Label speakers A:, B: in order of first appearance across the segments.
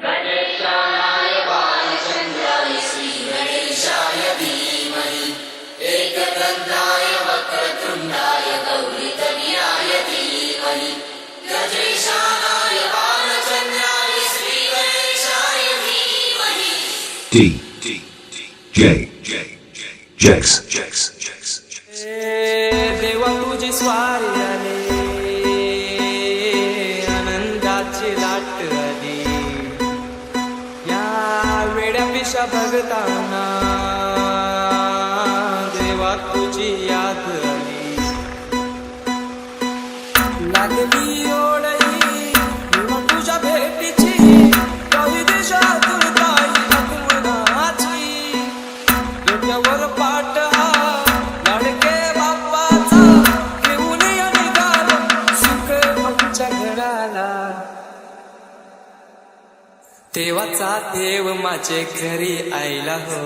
A: गणेशाय बालचन्द्राय श्रीगणेशाय धीमहि एकदन्ताय वक्रतुण्डाय गौरीतनयाय धीमहि गणेशाय बालचन्द्राय श्रीगणेशाय धीमहि
B: Jex.
C: देवा तुझी स्वारी आली आनंदाची लाट आली या वेड्या पिशा भगताना देवा तुझी याद आली लागली ओढई देवा तुझ्या भेटीची काही देशातून ताई आगमनाची डोक्यावर पाट लाडके बाप्पाचा घेऊन या निघाला सुख आमच्या घराला देवाचा देव माझे घरी आईला हो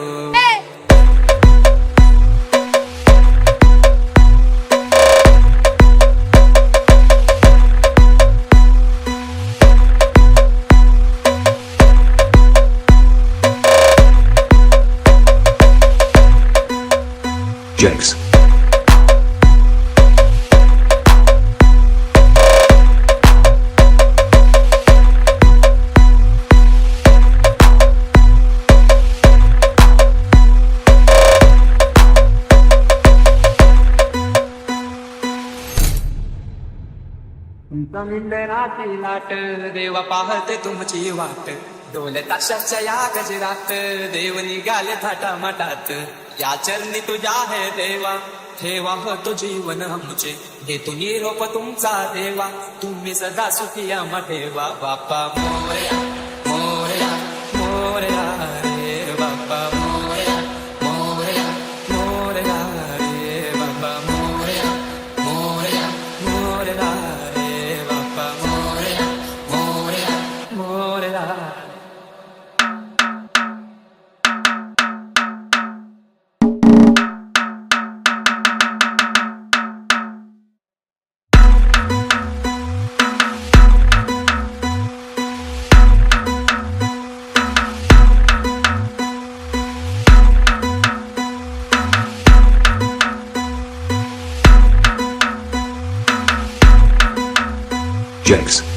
B: Jex.
C: तुमचा मिळणाची लाट देवा पाहते तुमची वाट डोल ताशाच्या या गजरात देव निघाले थाटा माटात या चरणी तुझ्या है देवा ठेवा होतो जीवन आमचे घेतो निरोप तुमचा देवा तुम्ही सदा सुखी आम्हा ठेवा बाप्पा मोरया मोरया मोरया रे बाप्पा मोरया मोरया मोरया रे बाप्पा मोरया मोरया मोरया रे बाप्पा मोरया मोरया मोरया
B: Jex.